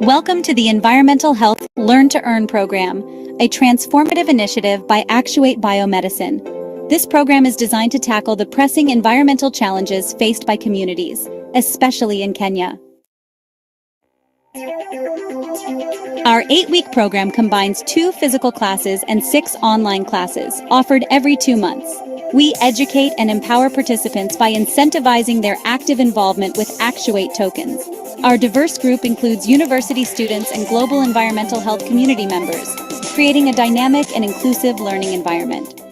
Welcome to the Environmental Health Learn to Earn program, a transformative initiative by Actuate Biomedicine. This program is designed to tackle the pressing environmental challenges faced by communities, especially in Kenya. Our 8-week program combines 2 physical classes and 6 online classes, offered every 2 months. We educate and empower participants by incentivizing their active involvement with Actuate tokens. Our diverse group includes university students and global environmental health community members, creating a dynamic and inclusive learning environment.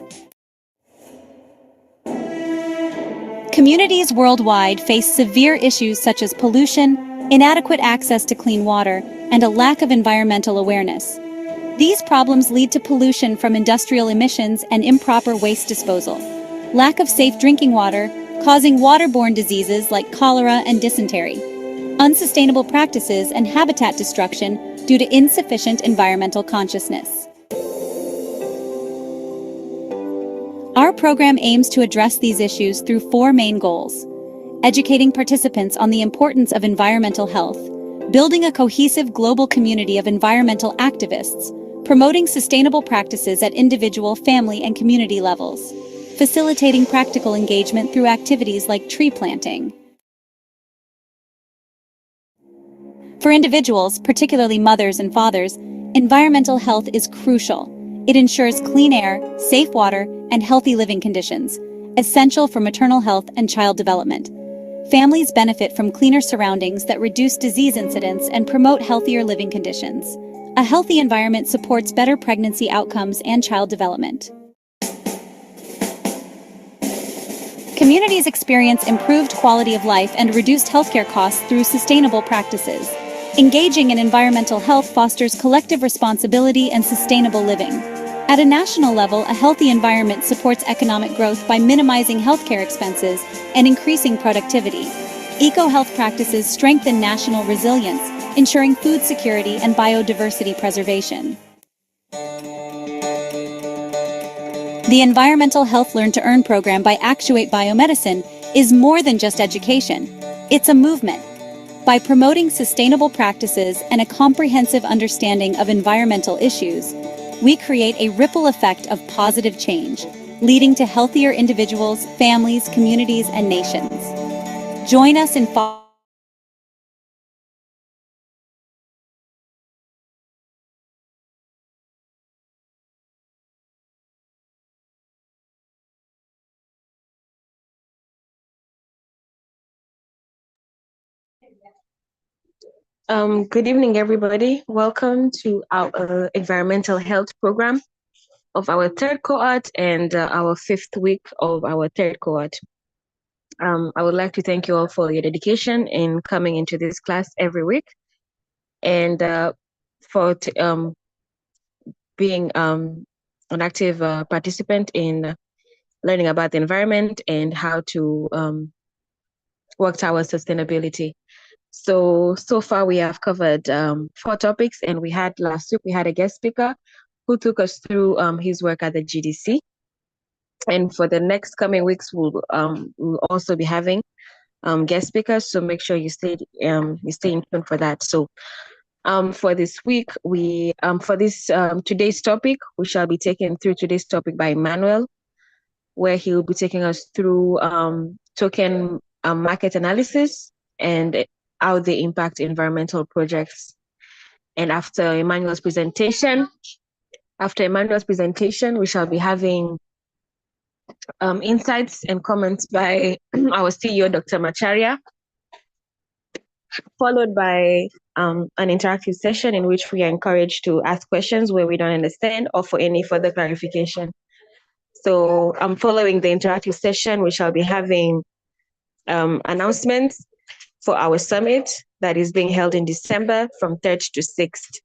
Communities worldwide face severe issues such as pollution, inadequate access to clean water, and a lack of environmental awareness. These problems lead to pollution from industrial emissions and improper waste disposal, lack of safe drinking water, causing waterborne diseases like cholera and dysentery, unsustainable practices and habitat destruction due to insufficient environmental consciousness. Our program aims to address these issues through 4 main goals: educating participants on the importance of environmental health, building a cohesive global community of environmental activists, promoting sustainable practices at individual, family, and community levels, facilitating practical engagement through activities like tree planting. For individuals, particularly mothers and fathers, environmental health is crucial. It ensures clean air, safe water, and healthy living conditions, essential for maternal health and child development. Families benefit from cleaner surroundings that reduce disease incidence and promote healthier living conditions. A healthy environment supports better pregnancy outcomes and child development. Communities experience improved quality of life and reduced healthcare costs through sustainable practices. Engaging in environmental health fosters collective responsibility and sustainable living. At a national level, a healthy environment supports economic growth by minimizing healthcare expenses and increasing productivity. Eco-health practices strengthen national resilience, ensuring food security and biodiversity preservation. The Environmental Health Learn to Earn program by Actuate Biomedicine is more than just education. It's a movement. By promoting sustainable practices and a comprehensive understanding of environmental issues, we create a ripple effect of positive change, leading to healthier individuals, families, communities, and nations. Join us in Good evening, everybody. Welcome to our environmental health program of our 3rd cohort and our 5th week of our 3rd cohort. I would like to thank you all for your dedication in coming into this class every week and for being an active participant in learning about the environment and how to work towards sustainability. So far we have covered 4 topics, and last week we had a guest speaker who took us through his work at the GDC. And for the next coming weeks, we'll also be having guest speakers. So make sure you stay in tune for that. So for this week, for this today's topic, we shall be taken through today's topic by Emmanuel, where he will be taking us through token market analysis and how they impact environmental projects. And after Emmanuel's presentation, we shall be having insights and comments by our CEO, Dr. Macharia, followed by an interactive session in which we are encouraged to ask questions where we don't understand or for any further clarification. So following the interactive session, we shall be having announcements for our summit that is being held in December from 3rd to 6th.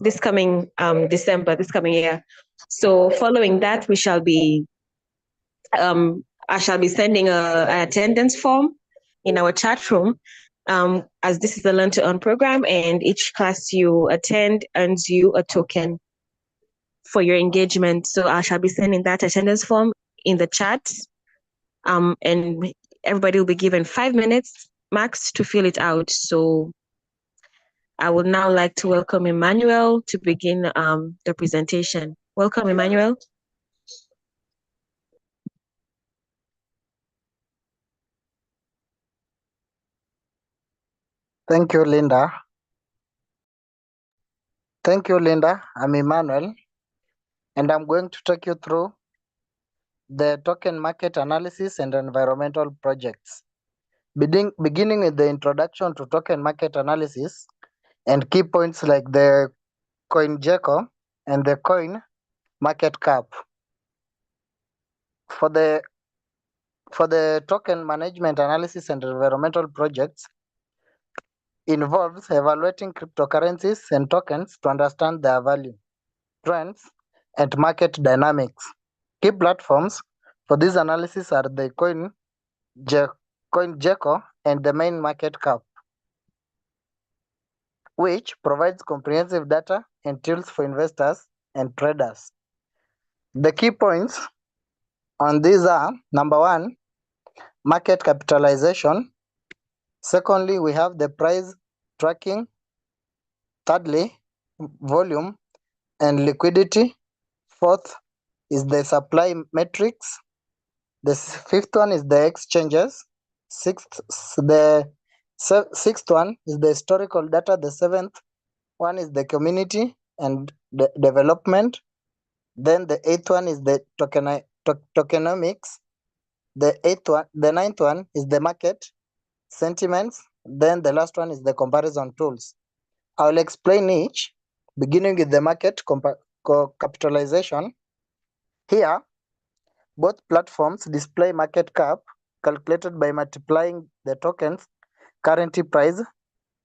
This coming December, this coming year. So following that, we shall be I shall be sending an attendance form in our chat room, as this is a Learn to Earn program, and each class you attend earns you a token for your engagement. So I shall be sending that attendance form in the chat, and everybody will be given 5 minutes Max to fill it out. So I would now like to welcome Emmanuel to begin the presentation. Welcome, Emmanuel. Thank you, Linda. I'm Emmanuel, and I'm going to take you through the token market analysis and environmental projects. Beginning with the introduction to token market analysis and key points like the coin Gecko and the coin market cap. For the token management analysis and environmental projects involves evaluating cryptocurrencies and tokens to understand their value, trends, and market dynamics. Key platforms for this analysis are the CoinGecko and the main market cap, which provides comprehensive data and tools for investors and traders. The key points on these are: number one, market capitalization. Secondly, we have the price tracking. Thirdly, volume and liquidity. Fourth is the supply metrics. The fifth one is the exchanges. Sixth one is the historical data. The seventh one is the community and the development. Then the eighth one is the tokenomics. The ninth one is the market sentiments. Then the last one is the comparison tools. I will explain each, beginning with the market capitalization. Here, both platforms display market cap calculated by multiplying the token's current price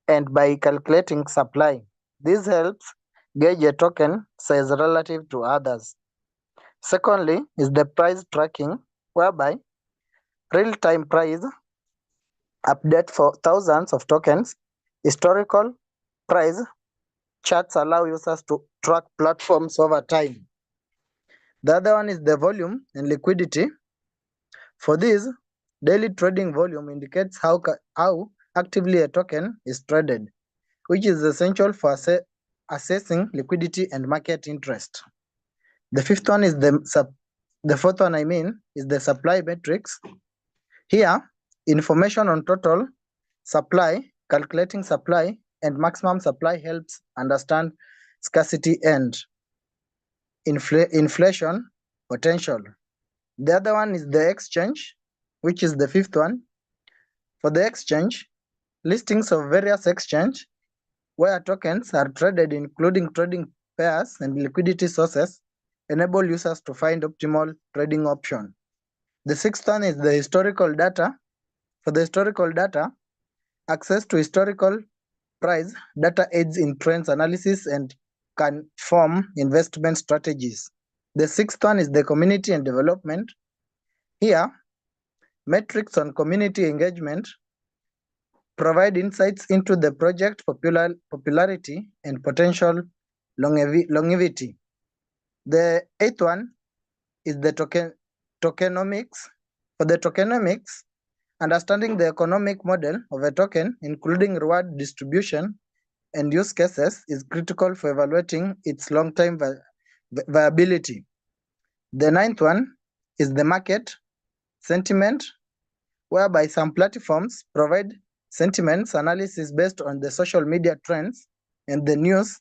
and by calculating supply. This helps gauge a token size relative to others. Secondly is the price tracking, whereby real-time price update for thousands of tokens. Historical price charts allow users to track platforms over time. The other one is the volume and liquidity. For this, daily trading volume indicates how actively a token is traded, which is essential for assessing liquidity and market interest. The fourth one is the supply metrics. Here, information on total supply, calculating supply and maximum supply helps understand scarcity and inflation potential. The other one is the exchange, which is the fifth one. For the exchange, listings of various exchange where tokens are traded, including trading pairs and liquidity sources, enable users to find optimal trading option. The sixth one is the historical data. For the historical data, access to historical price data aids in trends analysis and can form investment strategies. The sixth one is the community and development. Here, metrics on community engagement provide insights into the project popularity and potential longevity. The eighth one is the tokenomics. For the tokenomics, understanding the economic model of a token, including reward distribution and use cases, is critical for evaluating its long-term viability. The ninth one is the market sentiment, whereby some platforms provide sentiments analysis based on the social media trends and the news,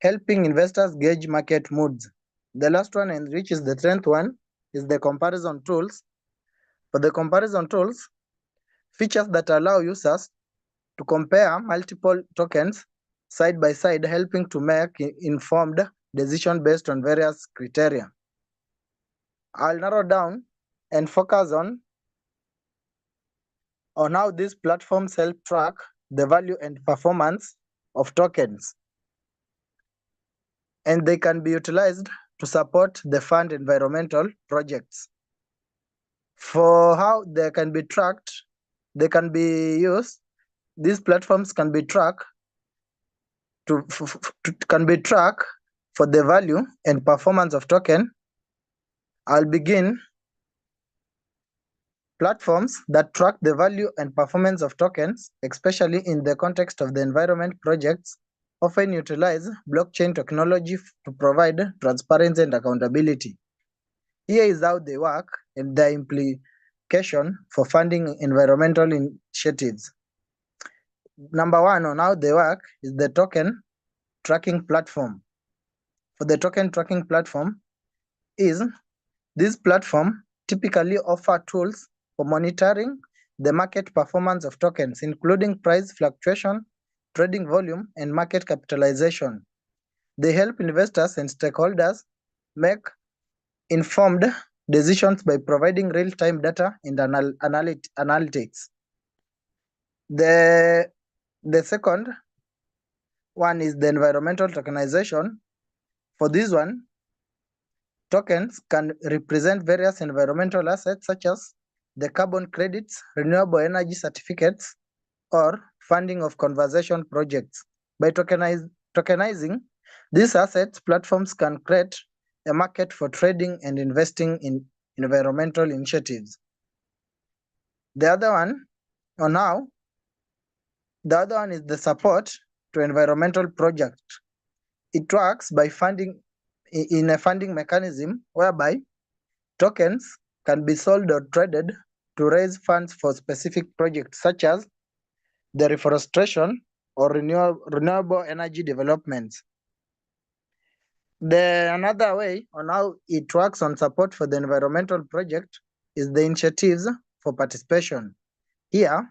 helping investors gauge market moods. The last one, and which is the 10th one, is the comparison tools. For the comparison tools, features that allow users to compare multiple tokens side by side, helping to make informed decisions based on various criteria. I'll narrow down and focus on how these platforms help track the value and performance of tokens, and they can be utilized to support the fund environmental projects. For how they can be tracked, they can be used. These platforms can be tracked for the value and performance of token. I'll begin Platforms that track the value and performance of tokens, especially in the context of the environment projects, often utilize blockchain technology to provide transparency and accountability. Here is how they work and their implication for funding environmental initiatives. Number one on how they work is the token tracking platform. For the token tracking platform is this platform typically offer tools for monitoring the market performance of tokens, including price fluctuation, trading volume, and market capitalization. They help investors and stakeholders make informed decisions by providing real-time data and analytics. The second one is the environmental tokenization. For this one, tokens can represent various environmental assets such as the carbon credits, renewable energy certificates, or funding of conservation projects. By tokenizing these assets, platforms can create a market for trading and investing in environmental initiatives. The other one is the support to environmental projects. It works by funding in a funding mechanism whereby tokens can be sold or traded to raise funds for specific projects such as the reforestation or renewable energy developments. Another way on how it works on support for the environmental project is the initiatives for participation. Here,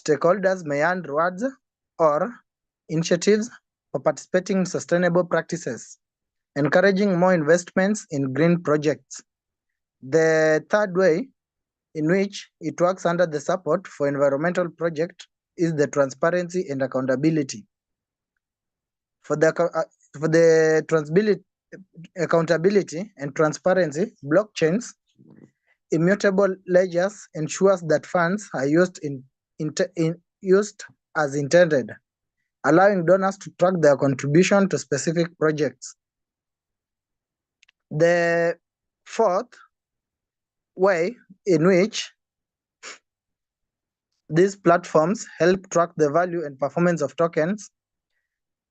stakeholders may earn rewards or initiatives for participating in sustainable practices, encouraging more investments in green projects. The third way in which it works under the support for environmental project is the transparency and accountability. For the accountability and transparency, blockchains immutable ledgers ensures that funds are used as intended, allowing donors to track their contribution to specific projects. The fourth way in which these platforms help track the value and performance of tokens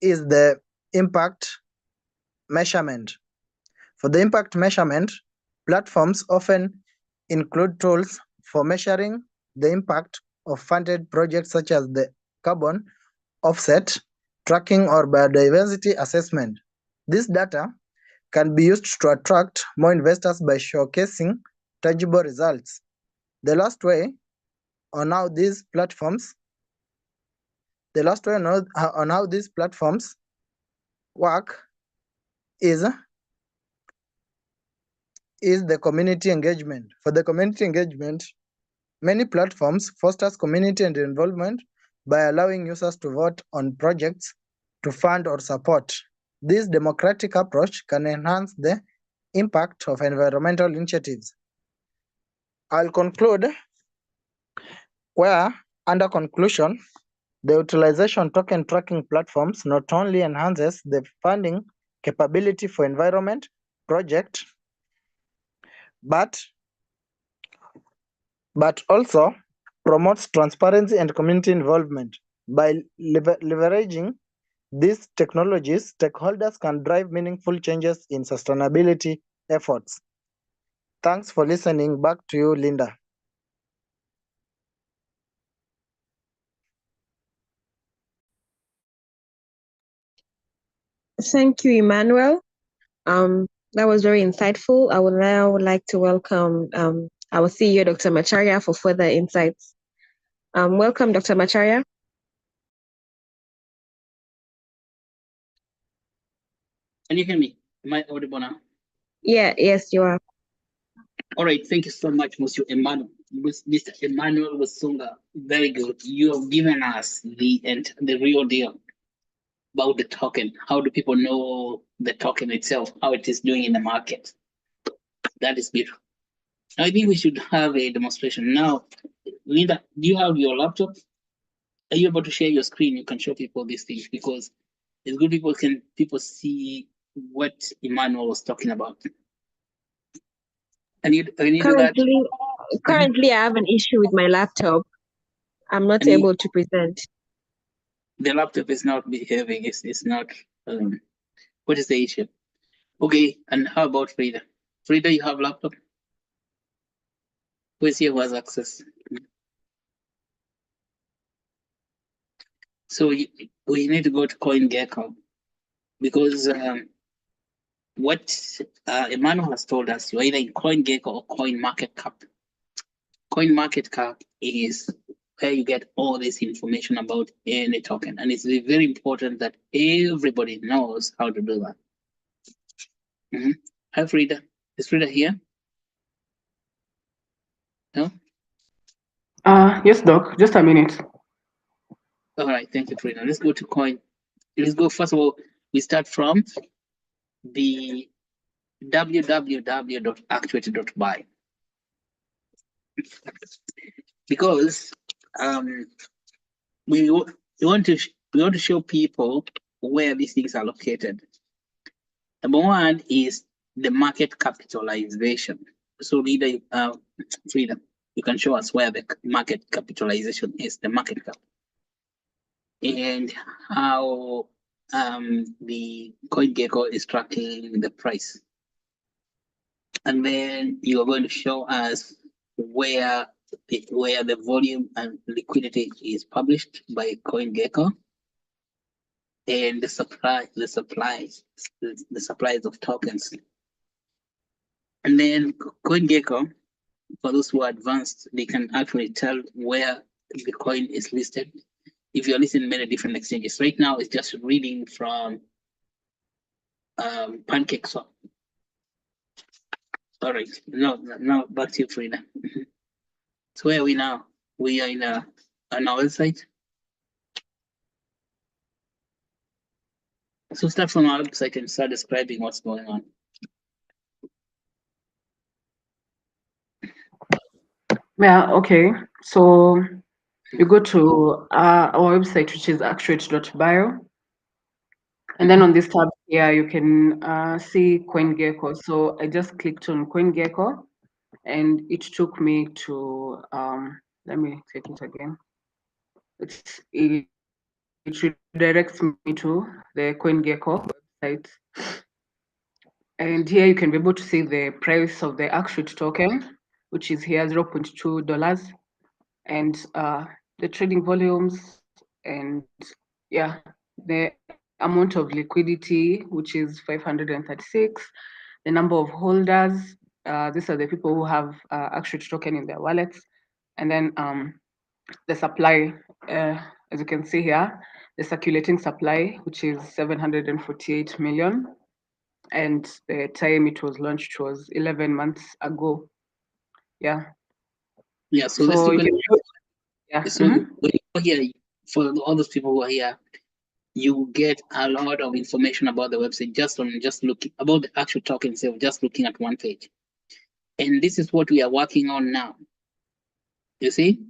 is the impact measurement. For the impact measurement, platforms often include tools for measuring the impact of funded projects such as the carbon offset, tracking, or biodiversity assessment. This data can be used to attract more investors by showcasing tangible results. The last way on how these platforms work is the community engagement. For the community engagement, many platforms fosters community and involvement by allowing users to vote on projects to fund or support. This democratic approach can enhance the impact of environmental initiatives. I'll conclude where, under conclusion, the utilization token tracking platforms not only enhances the funding capability for environment project, but also promotes transparency and community involvement. By leveraging these technologies, stakeholders can drive meaningful changes in sustainability efforts. Thanks for listening. Back to you, Linda. Thank you, Emmanuel. That was very insightful. I would now like to welcome our CEO, Dr. Macharia, for further insights. Welcome, Dr. Macharia. Can you hear me? Am I audible now? Yes, you are. All right, thank you so much, Mr. Emmanuel Wasunga. Very good. You have given us the real deal about the token. How do people know the token itself, how it is doing in the market? That is beautiful. I think we should have a demonstration now. Linda, do you have your laptop? Are you able to share your screen? You can show people these things because it's good people see what Emmanuel was talking about. Can you do that? Currently, I have an issue with my laptop. I'm not And able to present. the laptop is not behaving. It's not. What is the issue? Okay, and how about Frida? Frida, you have laptop? Who's here who has access? So we need to go to CoinGecko because what Emmanuel has told us, you're either in CoinGecko or CoinMarketCap. CoinMarketCap is where you get all this information about any token, and it's very important that everybody knows how to do that. Hi, Frida. Is Frida here? No? Yes, Doc. Just a minute. All right, thank you, Frida. Let's go to coin. Let's go, first of all, we start from the www.actuate.buy. Because we want to show people where these things are located. Number one is the market capitalization. So Frida, you can show us where the market capitalization is, the market cap, and how the CoinGecko is tracking the price. And then you are going to show us where the volume and liquidity is published by CoinGecko, and the supplies of tokens. And then CoinGecko, for those who are advanced, they can actually tell where the coin is listed. If you're listed in many different exchanges, right now it's just reading from PancakeSwap. All right, now back to you, Frida. So where are we now? We are on our website. So start from our website and start describing what's going on. Yeah, okay. So you go to our website, which is actuate.bio. And then on this tab here, you can see CoinGecko. So I just clicked on CoinGecko and it took me to, let me take it again. It redirects me to the CoinGecko website. And here you can be able to see the price of the Actuate token, which is here $0.2, and the trading volumes, and yeah, the amount of liquidity, which is 536, the number of holders. These are the people who have Actuate token in their wallets, and then the supply, as you can see here, the circulating supply, which is 748 million. And the time it was launched was 11 months ago. Yeah. Yeah, so let's look at yeah. So when you go here, for all those people who are here, you get a lot of information about the website just looking about the actual token itself, just looking at one page. And this is what we are working on now. You see?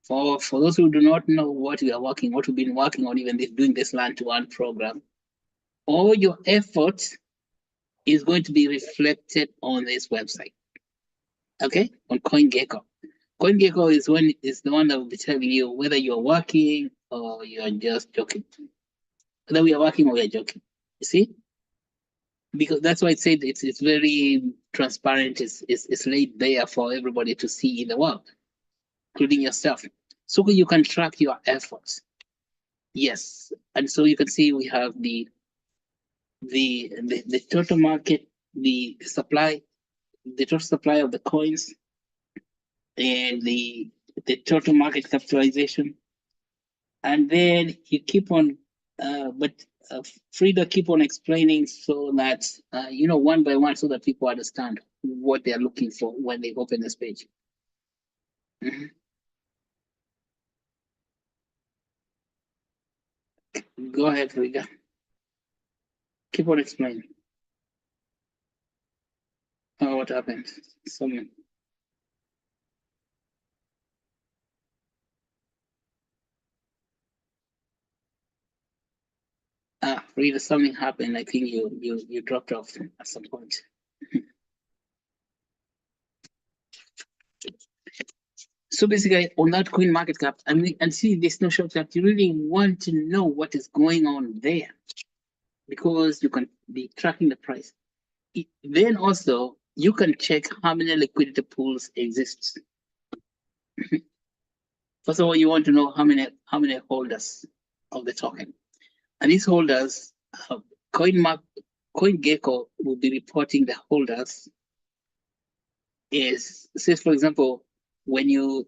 For those who do not know what we've been working on, even doing this Learn to Earn program, all your efforts is going to be reflected on this website. Okay? On CoinGecko. CoinGecko is the one that will be telling you whether you're working or you're just joking. Whether we are working or we are joking. You see? Because that's why I said it's very transparent, it's laid bare for everybody to see in the world, including yourself. So you can track your efforts. Yes. And so you can see we have the total market, the supply, the total supply of the coins, and the total market capitalization. And then you keep on Frida keep on explaining so that one by one, so that people understand what they are looking for when they open this page. Go ahead, Frida. Keep on explaining. Oh, what happened? Someone. Frida, something happened. I think you dropped off at some point. So basically, on that coin market cap, I mean, and see, there's no shortcut. You really want to know what is going on there because you can be tracking the price. Then also, you can check how many liquidity pools exist. First of all, you want to know how many holders of the token, and these holders, CoinGecko will be reporting the holders. Is, say for example, when you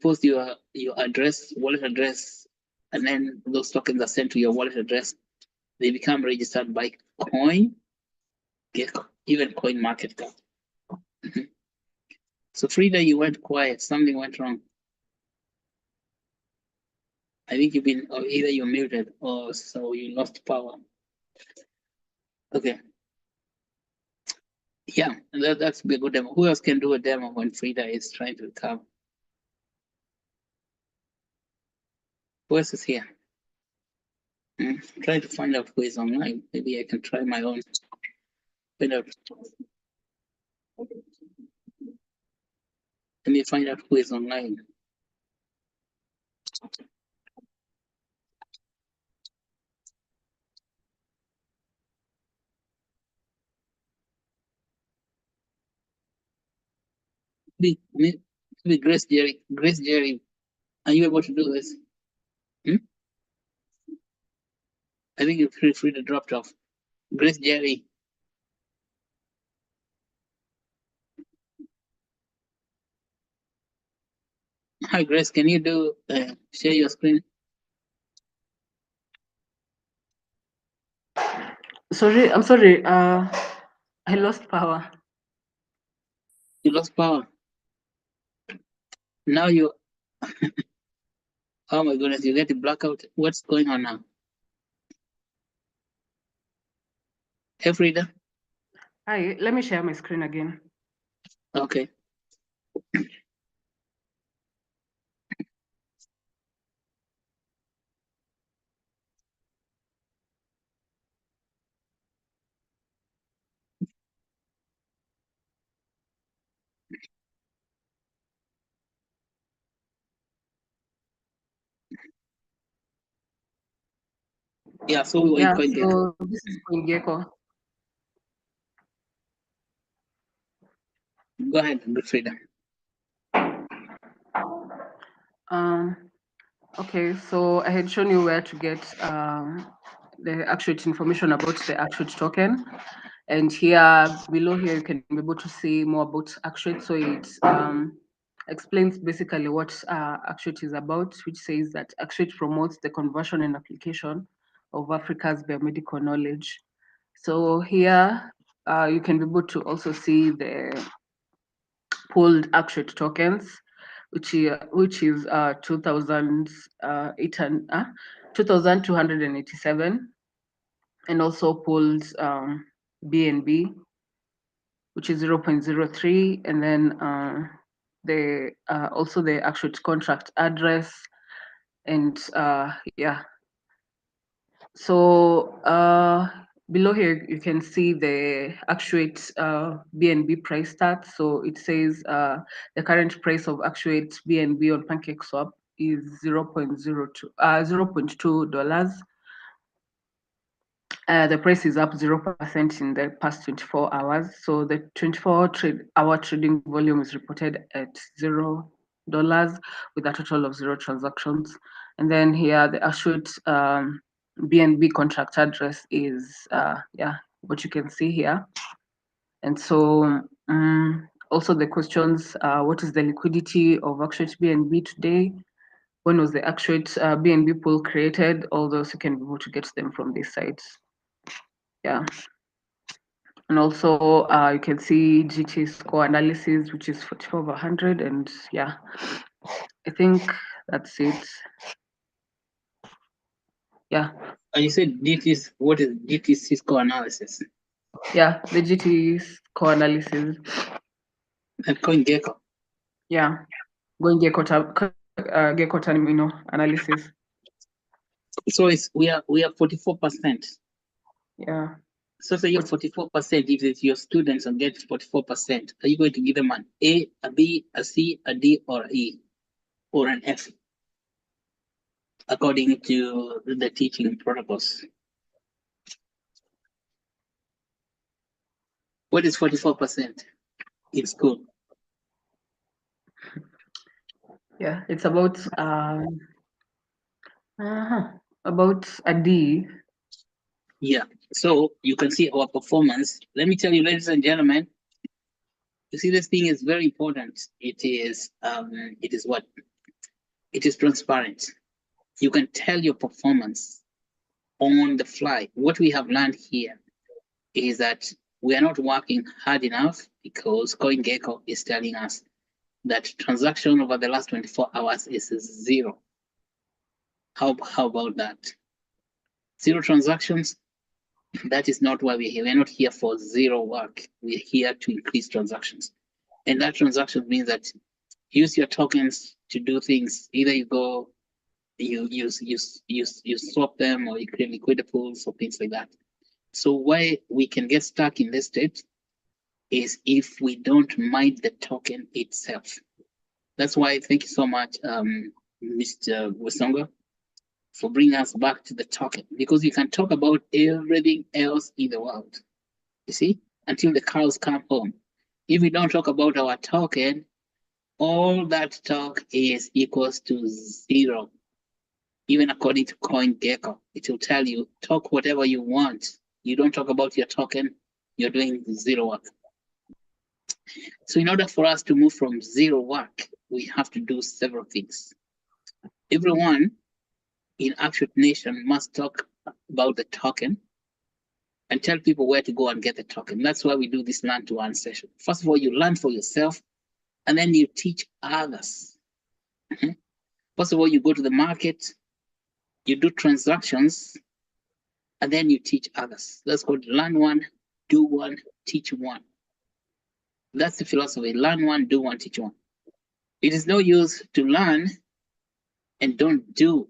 post your address, wallet address, and then those tokens are sent to your wallet address, they become registered by CoinGecko, even CoinMarketCap. So Frida, you went quiet. Something went wrong. I think you've been, or either you're muted or so you lost power. Okay. Yeah, that's be a good demo. Who else can do a demo when Frida is trying to recover? Who else is here? I'm trying to find out who is online. Maybe I can try my own. Find out. Let me find out who is online. Maybe Grace Jerry. Grace Jerry, are you able to do this? I think you're free to drop off. Grace Jerry. Hi Grace, can you do share your screen? Sorry, I'm sorry. I lost power. You lost power. Now you. Oh my goodness, you get a blackout. What's going on now? Hey Frida. Hi, let me share my screen again. Okay. Yeah, so we were in CoinGecko. So this is CoinGecko. Go ahead, Frida. Okay, so I had shown you where to get the Actuate information about the Actuate token. And here below here, you can be able to see more about Actuate. So it explains basically what Actuate is about, which says that Actuate promotes the conversion and application of Africa's biomedical knowledge. So here you can be able to also see the pooled Actuate tokens, which is 2,287, and also pooled BNB, which is 0.03, and then the also the Actuate contract address, and yeah. So below here, you can see the Actuate BNB price stats. So it says the current price of Actuate BNB on PancakeSwap is $0.2. The price is up 0% in the past 24 hours. So the 24-hour trading volume is reported at $0 with a total of 0 transactions. And then here the Actuate BNB contract address is what you can see here. And so also the questions, what is the liquidity of Actuate BNB today? When was the Actuate BNB pool created? All those you can be able to get them from these sites. Yeah. And also you can see GT score analysis, which is 44/100, and yeah, I think that's it. Yeah. And you said what is GT score analysis? Yeah, the GT score analysis. At CoinGecko. Yeah, going Gecko terminal analysis. So we are 44%. Yeah. So say you're 44%, if it's your students and get 44%, are you going to give them an A, a B, a C, a D, or an E, or an F, according to the teaching protocols? What is 44% in school? Yeah, it's about a D. Yeah. So you can see our performance. Let me tell you, ladies and gentlemen, you see, this thing is very important. It is what? It is transparent. You can tell your performance on the fly. What we have learned here is that we are not working hard enough because CoinGecko is telling us that transaction over the last 24 hours is zero. How about that? Zero transactions? That is not why we're here. We're not here for zero work. We're here to increase transactions. And that transaction means that use your tokens to do things. Either you go, you swap them, or you create liquidity pools or things like that. So why we can get stuck in this state is if we don't mine the token itself. That's why thank you so much, Mr. Wasonga, for bringing us back to the token, because you can talk about everything else in the world, you see, until the cows come home. If we don't talk about our token, all that talk is equals to zero. Even according to CoinGecko, it will tell you, talk whatever you want. You don't talk about your token, you're doing zero work. So in order for us to move from zero work, we have to do several things. Everyone in Actuate Nation must talk about the token and tell people where to go and get the token. That's why we do this learn to earn session. First of all, you learn for yourself, and then you teach others. First of all, you go to the market, you do transactions, and then you teach others. That's called learn one, do one, teach one. That's the philosophy. Learn one, do one, teach one. It is no use to learn and don't do.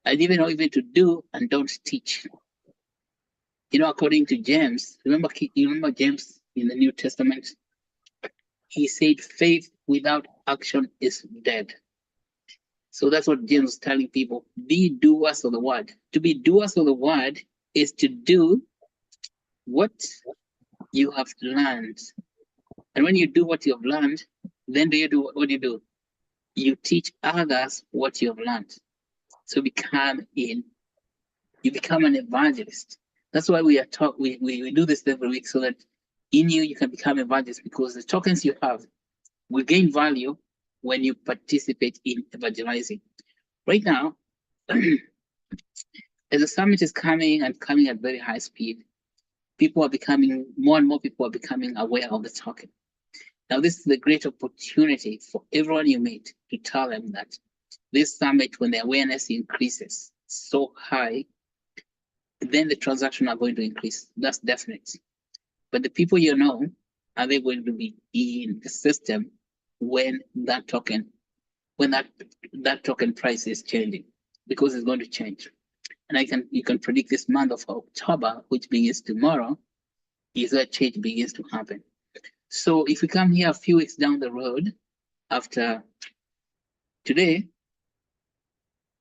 And even to do and don't teach. You know, according to James, you remember James in the New Testament? He said, faith without action is dead. So that's what James is telling people. Be doers of the word. To be doers of the word is to do what you have learned. And when you do what you have learned, then what do you do? You teach others what you have learned. So you become an evangelist. That's why we do this every week, so that in you can become evangelist, because the tokens you have will gain value when you participate in evangelizing. Right now, as the summit is coming at very high speed, more and more people are becoming aware of the token. Now, this is the great opportunity for everyone you meet to tell them that this summit, when the awareness increases so high, then the transactions are going to increase. That's definite. But the people you know, are they going to be in the system when that token price is changing? Because it's going to change. And you can predict this month of October, which begins tomorrow, is that change begins to happen. So if we come here a few weeks down the road after today,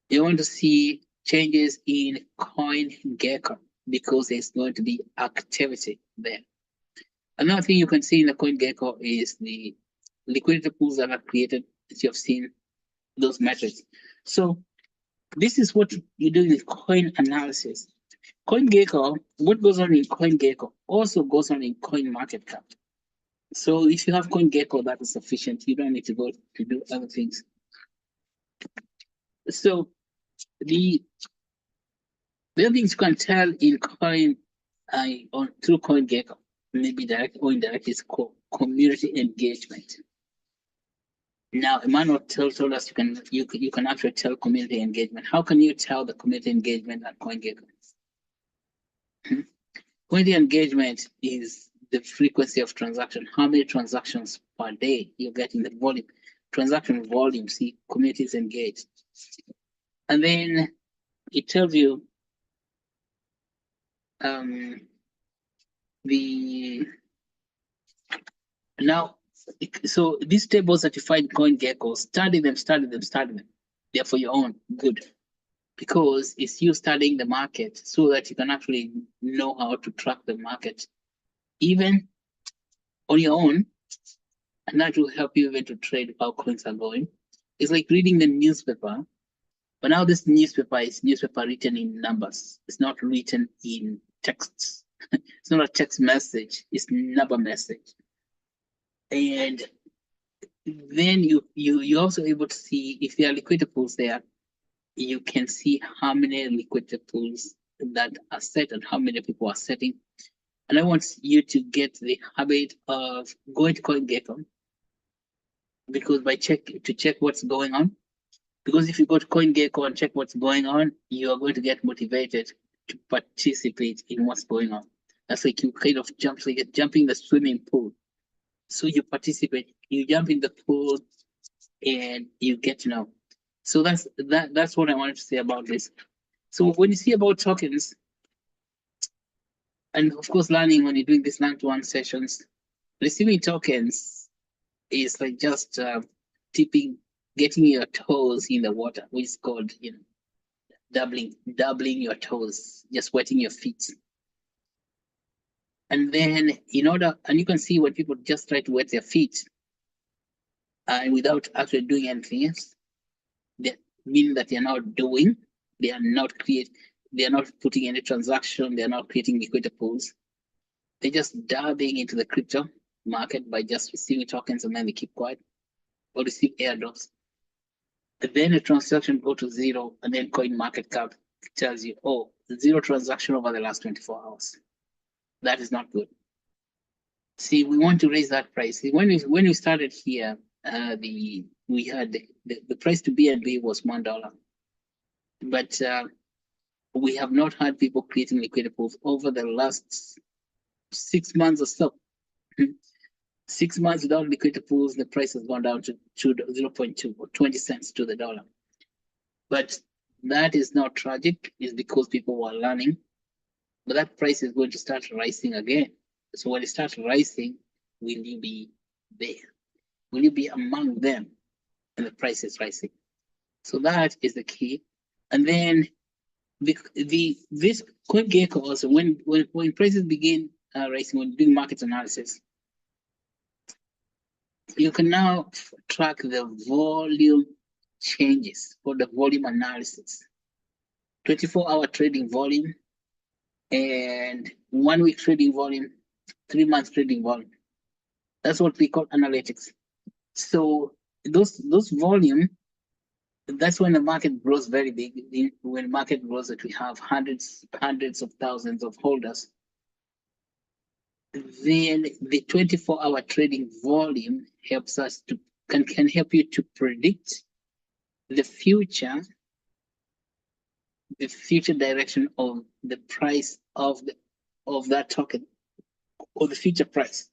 you're going to see changes in CoinGecko, because there's going to be activity there. Another thing you can see in the CoinGecko is the liquidity pools that are created, as you have seen those metrics. So this is what you do with coin analysis. CoinGecko, what goes on in CoinGecko also goes on in CoinMarketCap. So if you have CoinGecko, that is sufficient. You don't need to go to do other things. So the other things you can tell in through CoinGecko, maybe direct or indirect, is community engagement. Now, Emmanuel told us you can actually tell community engagement. How can you tell the community engagement at CoinGecko? Community engagement is the frequency of transaction. How many transactions per day you're getting, the volume, transaction volume. See, community is engaged, and then it tells you Now, so these tables that you find CoinGecko, study them. They're for your own good, because it's you studying the market so that you can actually know how to track the market, even on your own, and that will help you even to trade how coins are going. It's like reading the newspaper, but now this newspaper is newspaper written in numbers. It's not written in texts. It's not a text message, it's number message. And then you're also able to see if there are liquidity pools there. You can see how many liquidity pools that are set and how many people are setting. And I want you to get the habit of going to CoinGecko, because to check what's going on. Because if you go to CoinGecko and check what's going on, you are going to get motivated to participate in what's going on. That's like you kind of jumping the swimming pool. So you participate, you jump in the pool, and you get to know. So that's what I wanted to say about this. So when you see about tokens, and of course learning, when you're doing these one-to-one sessions, receiving tokens is like just getting your toes in the water, which is called, doubling your toes, just wetting your feet. And then and you can see when people just try to wet their feet, and without actually doing anything else, meaning that they are not putting any transaction, they are not creating liquidity pools. They're just dabbing into the crypto market by just receiving tokens, and then they keep quiet or receive airdrops. And then a transaction go to zero, and then coin market cap tells you, oh, 0 transaction over the last 24 hours. That is not good. See, we want to raise that price. See, when we started here, we had the price to BNB was $1, but we have not had people creating liquidity pools over the last 6 months or so. 6 months without liquidity pools, the price has gone down to 0.2 or 20 cents to the dollar. But that is not tragic. It's because people were learning. But that price is going to start rising again. So when it starts rising, will you be there? Will you be among them? And the price is rising. So that is the key. And then this CoinGecko also, when prices begin rising, when doing market analysis, you can now track the volume changes for the volume analysis. 24-hour trading volume, and 1 week trading volume, 3 months trading volume. That's what we call analytics. So those volume, that's when the market grows very big. When the market grows, that we have hundreds of thousands of holders. Then the 24-hour trading volume helps us to can help you to predict the future direction of the price of that token, or the future price.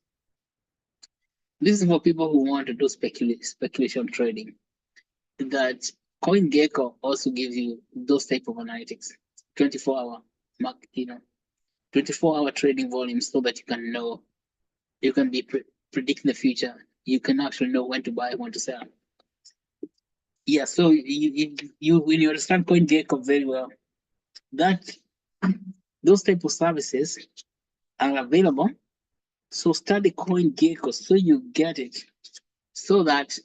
This is for people who want to do speculation trading. That CoinGecko also gives you those type of analytics, 24-hour market, 24-hour trading volume, so that you can know, you can be predicting the future. You can actually know when to buy, when to sell. Yeah, so you when you understand CoinGecko very well, those type of services are available. So study CoinGecko so you get it, so that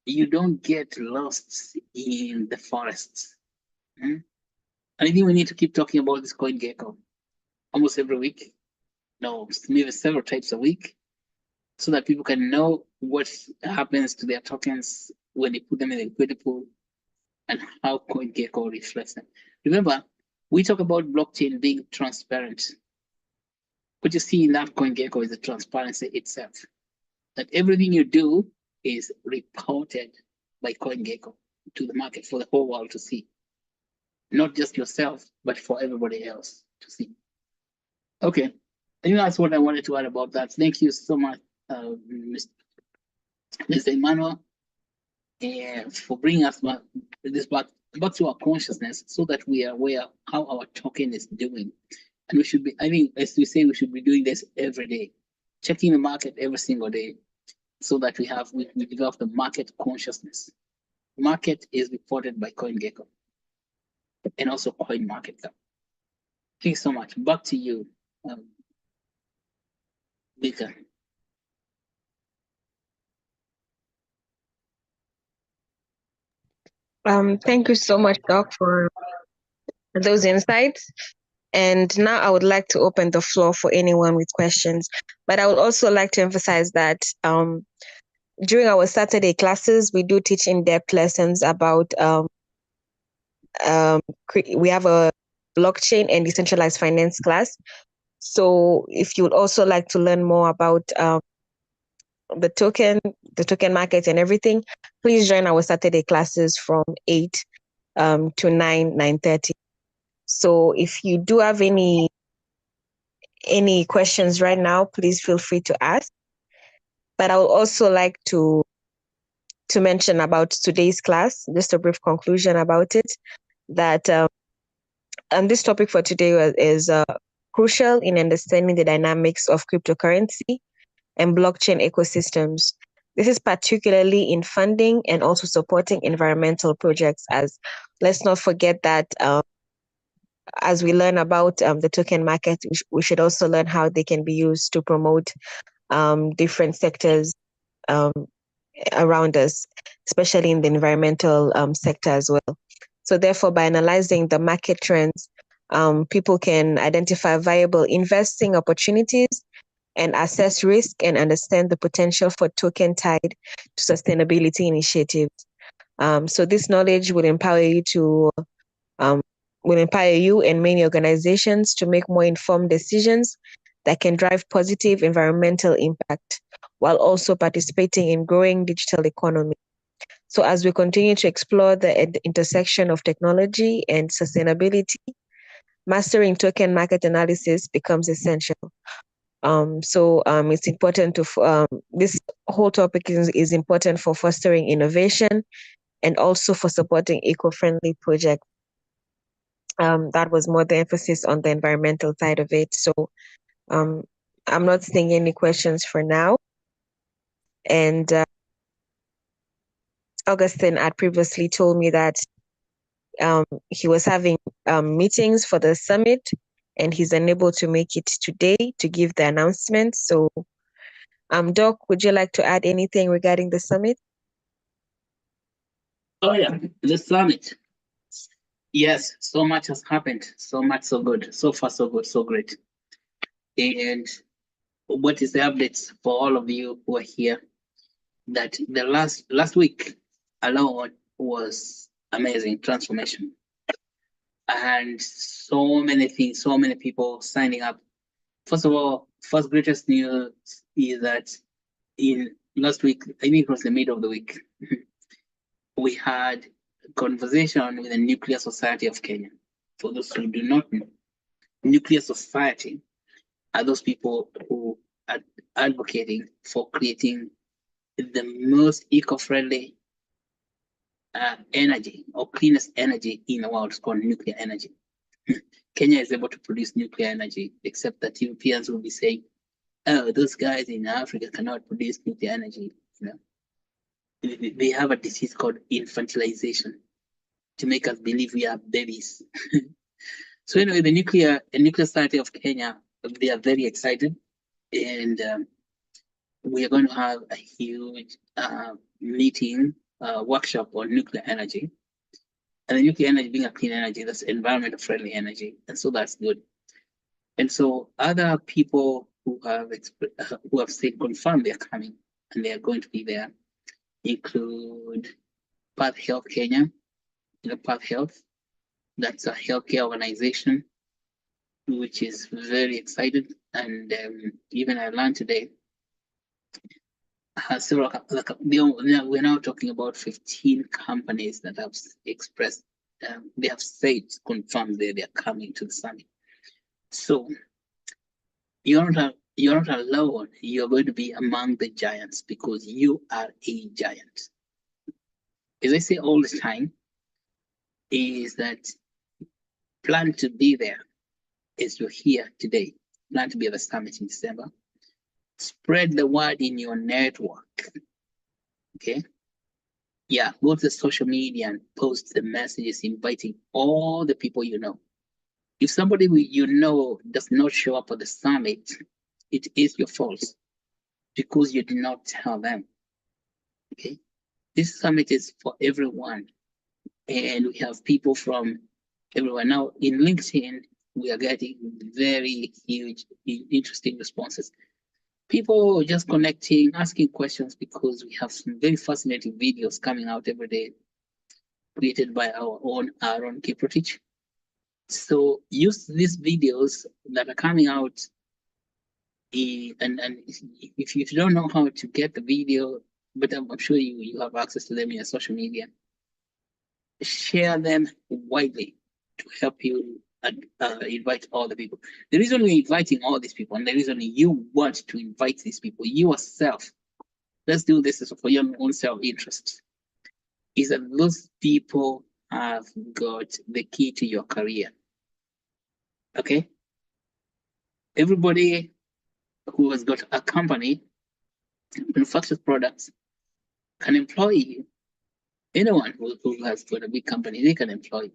you don't get lost in the forest. And I think we need to keep talking about this CoinGecko almost every week. No, maybe several types a week, so that people can know what happens to their tokens when they put them in the liquidity pool, and how CoinGecko reflects them. Remember, we talk about blockchain being transparent. What you see in that CoinGecko is the transparency itself. That everything you do is reported by CoinGecko to the market for the whole world to see. Not just yourself, but for everybody else to see. Okay, I think that's what I wanted to add about that. Thank you so much, Mr. Emmanuel, for bringing us back to our consciousness, so that we are aware how our token is doing. And we should be, I think, as we say, we should be doing this every day, checking the market every single day, so that we develop the market consciousness. Market is reported by CoinGecko and also CoinMarketCap. Thank you so much. Back to you, Mika. Thank you so much, Doc, for those insights. And now I would like to open the floor for anyone with questions. But I would also like to emphasize that during our Saturday classes, we do teach in-depth lessons about, we have a blockchain and decentralized finance class. So if you would also like to learn more about the token market and everything, please join our Saturday classes from 8 to 9:30. So if you do have any questions right now, please feel free to ask. But I would also like to mention about today's class, just a brief conclusion about it, that this topic for today is crucial in understanding the dynamics of cryptocurrency and blockchain ecosystems. This is particularly in funding and also supporting environmental projects, as let's not forget that as we learn about the token market, we should also learn how they can be used to promote different sectors around us, especially in the environmental sector as well. So therefore, by analyzing the market trends, people can identify viable investing opportunities and assess risk and understand the potential for token tied to sustainability initiatives. So this knowledge will empower you and many organizations to make more informed decisions that can drive positive environmental impact while also participating in growing digital economy. So as we continue to explore the intersection of technology and sustainability, mastering token market analysis becomes essential. It's important to this whole topic is important for fostering innovation and also for supporting eco-friendly projects. That was more the emphasis on the environmental side of it. So I'm not seeing any questions for now. And Augustine had previously told me that he was having meetings for the summit and he's unable to make it today to give the announcement. So Doc, would you like to add anything regarding the summit? Oh yeah, the summit. Yes, so much has happened. So much, so good. So far, so good, so great. And what is the updates for all of you who are here? That the last week alone was amazing transformation. And so many things, so many people signing up. First of all, first greatest news is that in last week, I think it was the middle of the week, we had a conversation with the Nuclear Society of Kenya. For those who do not know, Nuclear Society are those people who are advocating for creating the most eco-friendly energy or cleanest energy in the world. It's called nuclear energy. Kenya is able to produce nuclear energy, except that Europeans will be saying, oh, those guys in Africa cannot produce nuclear energy. You know, they have a disease called infantilization to make us believe we are babies. So anyway, the Nuclear Society of Kenya, they are very excited, and we are going to have a huge meeting, workshop on nuclear energy. And the nuclear energy being a clean energy, that's environmental friendly energy, and so that's good. And so other people who have said confirmed they're coming and they are going to be there include Path Health Kenya. You know, Path Health, that's a healthcare organization which is very excited. And even I learned today, we're now talking about 15 companies that have expressed, they have said, confirmed that they are coming to the summit. So you're not alone. You're going to be among the giants because you are a giant. As I say all the time, is that plan to be there as you're here today, plan to be at the summit in December, spread the word in your network. Okay. Yeah, go to social media and post the messages inviting all the people you know. If somebody you know does not show up at the summit, it is your fault because you did not tell them. Okay. This summit is for everyone. And we have people from everywhere. Now in LinkedIn, we are getting very huge, interesting responses. People just connecting, asking questions because we have some very fascinating videos coming out every day, created by our own Aaron Kiprotich. So use these videos that are coming out, and if you don't know how to get the video, but I'm sure you have access to them in your social media, share them widely to help you invite all the people. The reason we're inviting all these people, and the reason you want to invite these people yourself, let's do this for your own self-interest, is that those people have got the key to your career. Okay? Everybody who has got a company, manufactures products, can employ you. Anyone who has got a big company, they can employ you.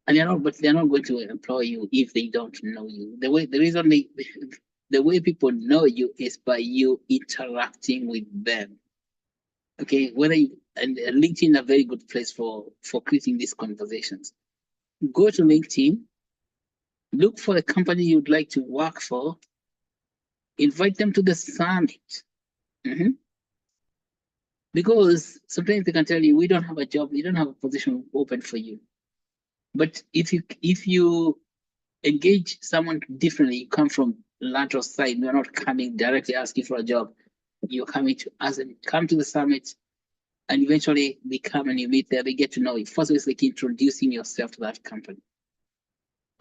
And they're not going to employ you if they don't know you. The way people know you is by you interacting with them. Okay, and LinkedIn is a very good place for creating these conversations. Go to LinkedIn, look for a company you'd like to work for, invite them to the summit. Because sometimes they can tell you, we don't have a job, we don't have a position open for you. But if you engage someone differently, you come from lateral side, you're not coming directly asking for a job. You're coming to come to the summit, and eventually they come and you meet there, they get to know you. First, it's like introducing yourself to that company.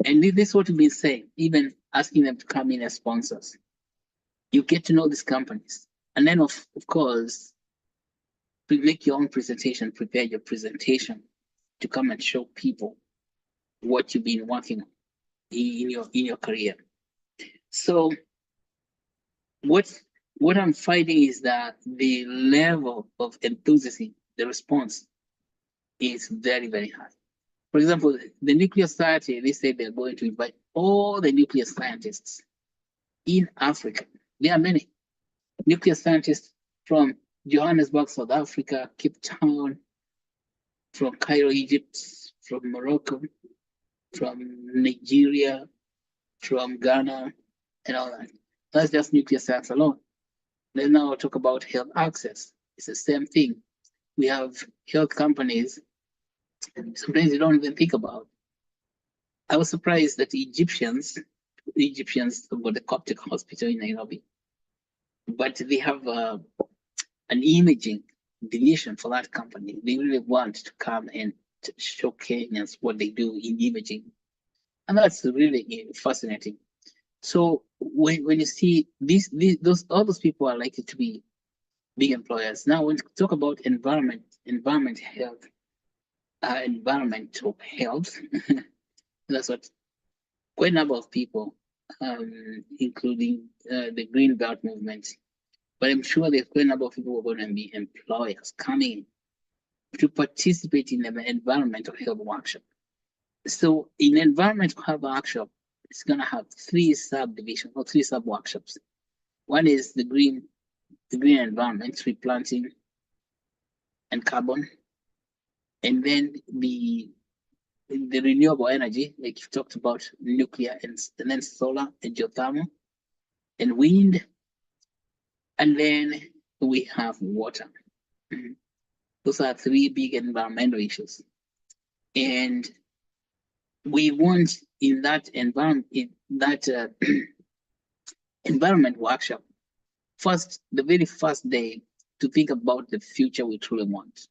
And this is what we've been saying, even asking them to come in as sponsors. You get to know these companies. And then of course, to make your own presentation, prepare your presentation to come and show people what you've been working on in your career. So what I'm finding is that the level of enthusiasm, the response is very, very high. For example, the Nuclear Society, they say they're going to invite all the nuclear scientists in Africa. There are many nuclear scientists from Johannesburg, South Africa, Cape Town, from Cairo, Egypt, from Morocco, from Nigeria, from Ghana, and all that. That's just nuclear science alone. Let's now talk about health access. It's the same thing. We have health companies, sometimes you don't even think about. I was surprised that the Egyptians got the Coptic hospital in Nairobi, but they have an imaging division for that company. They really want to come and to show Kenyans what they do in imaging. And that's really fascinating. So when you see all those people are likely to be big employers. Now, when we talk about environmental health, that's what quite a number of people, including the Green Belt movement, but I'm sure there's quite a number of people who are going to be employers coming to participate in the environmental health workshop. So in environmental health workshop, it's going to have 3 subdivisions or 3 sub workshops. One is the green environment, tree planting and carbon, and then the renewable energy, like you talked about, nuclear and then solar and geothermal and wind, and then we have water. Those are 3 big environmental issues, and we want in that environment, environment workshop, the very first day, to think about the future we truly want.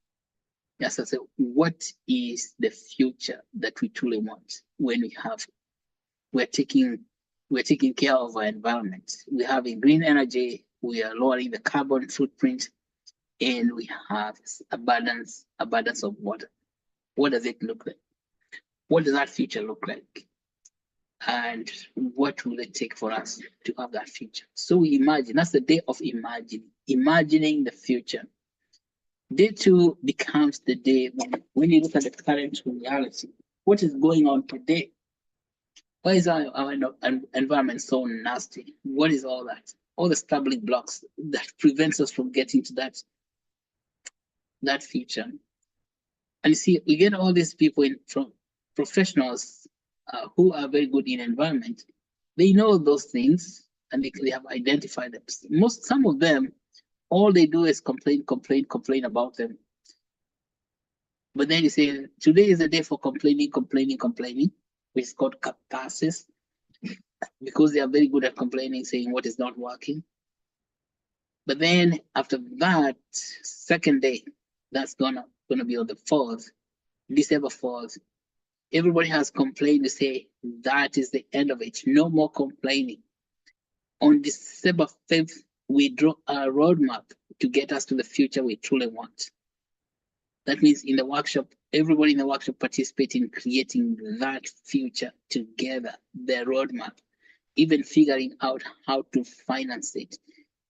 Yes, I said, what is the future that we truly want when we're taking care of our environment? We're having green energy, we are lowering the carbon footprint, and we have abundance of water. What does it look like? What does that future look like? and what will it take for us to have that future? So we imagine, that's the day of imagining the future. Day two becomes the day when you look at the current reality. What is going on today? Why is our environment so nasty? What is all that? All the stumbling blocks that prevents us from getting to that future. And you see, we get all these people from professionals who are very good in environment. They know those things and they have identified them. Some of them, all they do is complain about them. But then you say, today is the day for complaining, which is called catharsis, because they are very good at complaining, saying what is not working. But then after that second day, that's gonna be on the 4th, December 4th. Everybody has complained to say that is the end of it. No more complaining. On December 5th, we draw a roadmap to get us to the future we truly want. That means in the workshop, everybody in the workshop participates in creating that future together, the roadmap, even figuring out how to finance it,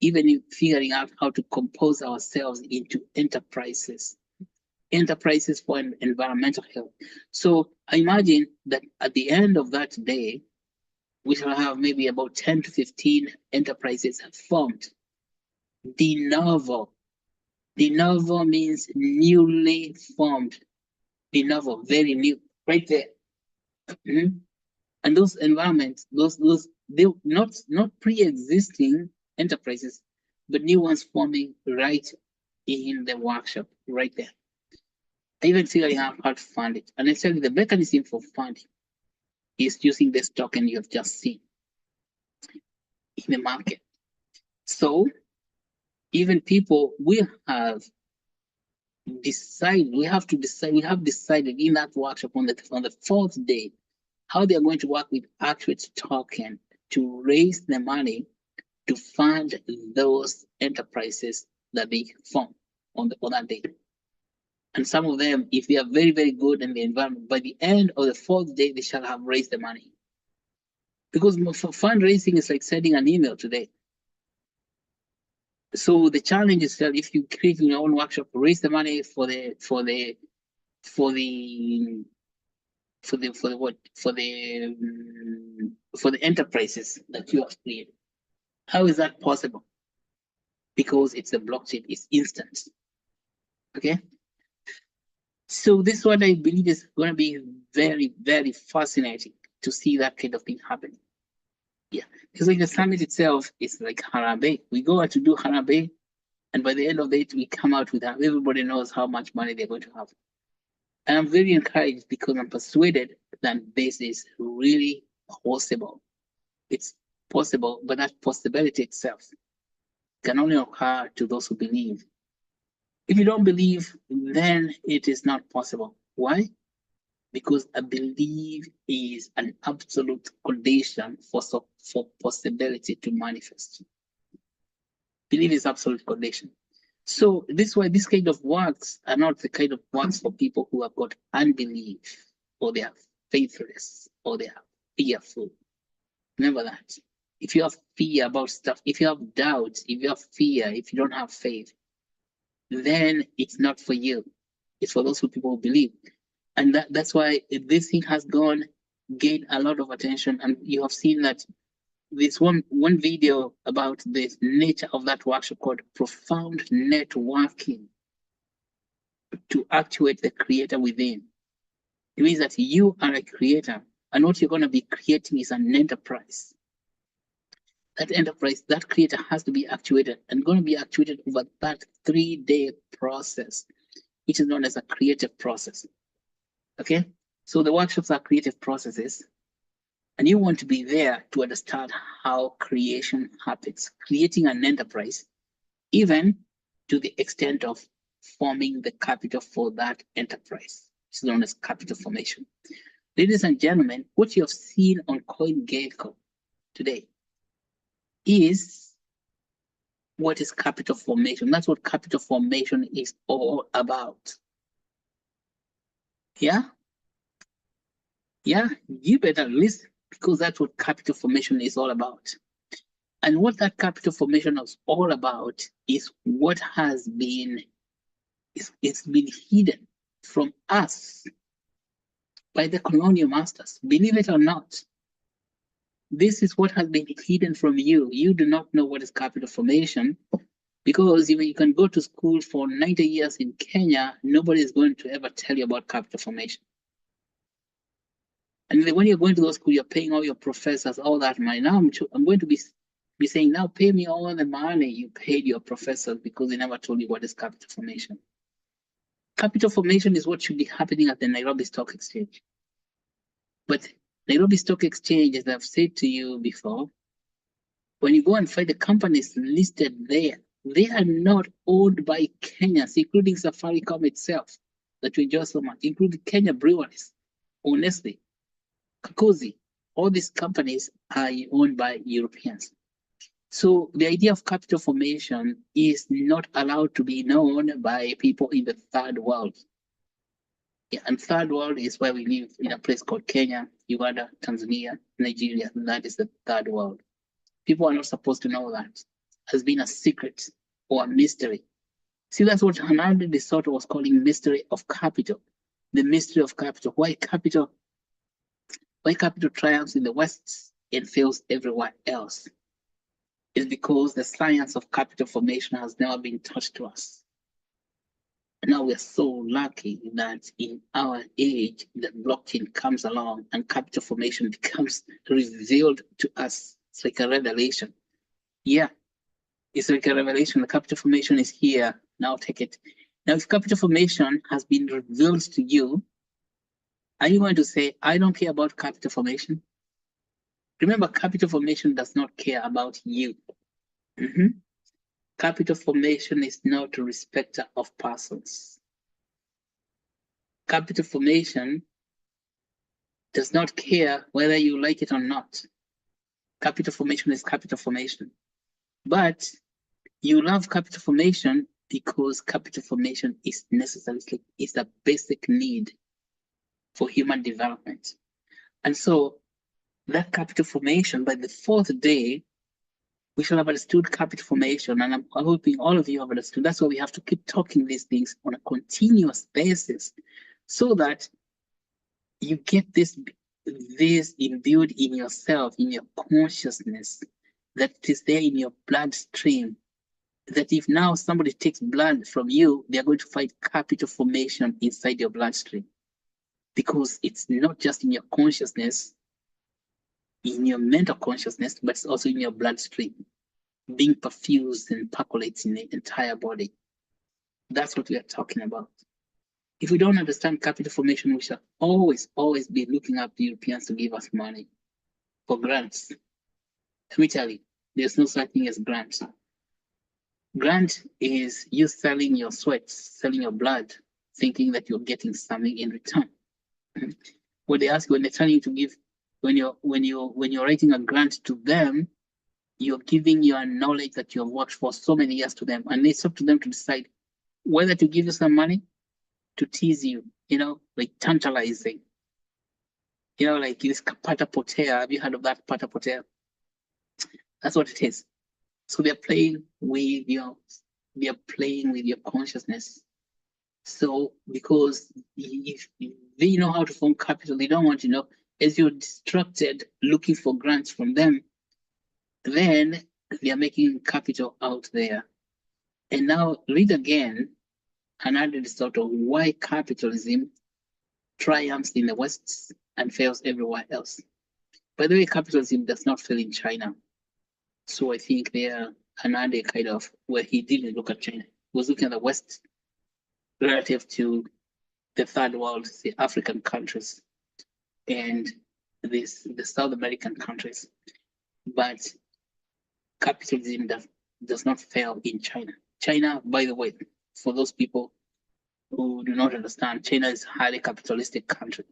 even figuring out how to compose ourselves into enterprises for environmental health. So I imagine that at the end of that day, we shall have maybe about 10 to 15 enterprises formed. De novo. De novo means newly formed. De novo, very new, right there. Mm-hmm. And those environments, they not pre-existing enterprises, but new ones forming right in the workshop, right there. Even figuring out how to fund it. And actually the mechanism for funding is using this token you have just seen in the market. So even people we have decided in that workshop on the 4th day how they are going to work with Actuate token to raise the money to fund those enterprises that they form on that day. And some of them, if they are very, very good in the environment, by the end of the 4th day, they shall have raised the money. Because for fundraising is like sending an email today. So the challenge is that if you create your own workshop, raise the money for the enterprises that you have created. How is that possible? Because it's a blockchain, it's instant. Okay. So this one I believe is going to be very, very fascinating to see that kind of thing happening. Yeah, because like the summit itself is like Harabe. We go out to do Harabe, and by the end of it, we come out with that. Everybody knows how much money they're going to have. And I'm very encouraged because I'm persuaded that this is really possible. It's possible, but that possibility itself can only occur to those who believe. If you don't believe, then it is not possible. Why? Because a belief is an absolute condition for possibility to manifest. Belief is absolute condition. So this is why this kind of works are not the kind of works for people who have got unbelief, or they are faithless, or they are fearful. Remember that. If you have fear about stuff, if you have doubts, if you have fear, if you don't have faith, then it's not for you. It's for those people who believe. And that's why this thing has gained a lot of attention. And you have seen that this one video about the nature of that workshop called Profound Networking to Actuate the Creator Within. It means that you are a creator, and what you're going to be creating is an enterprise. That enterprise, that creator has to be actuated, and going to be actuated over that 3-day process, which is known as a creative process. Okay, so the workshops are creative processes, and you want to be there to understand how creation happens, creating an enterprise, even to the extent of forming the capital for that enterprise. It's known as capital formation. Ladies and gentlemen, what you have seen on CoinGecko today is what is capital formation. That's what capital formation is all about. Yeah? Yeah, you better listen. because that's what capital formation is all about. And what that capital formation is all about is what has been, it's been hidden from us by the colonial masters. Believe it or not, this is what has been hidden from you. You do not know what is capital formation because you can go to school for 90 years in Kenya, nobody is going to ever tell you about capital formation. And when you're going to go to school, you're paying all your professors all that money. Now I'm going to be saying, now pay me all the money you paid your professors because they never told you what is capital formation. Capital formation is what should be happening at the Nairobi Stock Exchange. But Nairobi Stock Exchange, as I've said to you before, when you go and find the companies listed there, they are not owned by Kenyans, including Safaricom itself, that we enjoy so much, including Kenya Breweries, honestly, Kakozi. All these companies are owned by Europeans. So the idea of capital formation is not allowed to be known by people in the third world. Yeah, and third world is where we live in a place called Kenya, Uganda, Tanzania, Nigeria. That is the third world. People are not supposed to know that. It has been a secret or a mystery. See, that's what Hernando de Soto was calling mystery of capital. The mystery of capital. Why capital triumphs in the West and fails everywhere else is because the science of capital formation has never been taught to us. And now we are so lucky that in our age, that blockchain comes along and capital formation becomes revealed to us. It's like a revelation. Yeah, it's like a revelation. The capital formation is here. Now take it. Now, if capital formation has been revealed to you, are you going to say, I don't care about capital formation? Remember, capital formation does not care about you. Capital formation is not a respecter of persons. Capital formation does not care whether you like it or not. Capital formation is capital formation. But you love capital formation because capital formation is necessary. It's a basic need for human development. And so that capital formation, by the fourth day, we shall have understood capital formation, and I'm hoping all of you have understood. That's why we have to keep talking these things on a continuous basis, so that you get this imbued in yourself, in your consciousness, that it is there in your bloodstream. That if now somebody takes blood from you, they are going to find capital formation inside your bloodstream, because it's not just in your consciousness, in your mental consciousness, but it's also in your bloodstream, being perfused and percolates in the entire body. That's what we are talking about. If we don't understand capital formation, we shall always be looking up to Europeans to give us money for grants. Let me tell you, there's no such thing as grants. Grant is you selling your sweat, selling your blood, thinking that you're getting something in return. What they ask you when they're telling you to give, when you're writing a grant to them, you're giving your knowledge that you have worked for so many years to them, and it's up to them to decide whether to give you some money to tease you, like tantalizing. Like this pata potea. Have you heard of that pata potea? That's what it is. So they're playing with your consciousness. So because if they know how to form capital, they don't want to know. As you're distracted looking for grants from them, then they are making capital out there. And now read again another sort of why capitalism triumphs in the West and fails everywhere else. By the way, capitalism does not fail in China. So I think they are another kind of where he didn't look at China. He was looking at the West relative to the third world, the African countries and the South American countries. But capitalism does not fail in China. China, by the way, for those people who do not understand, China is a highly capitalistic country.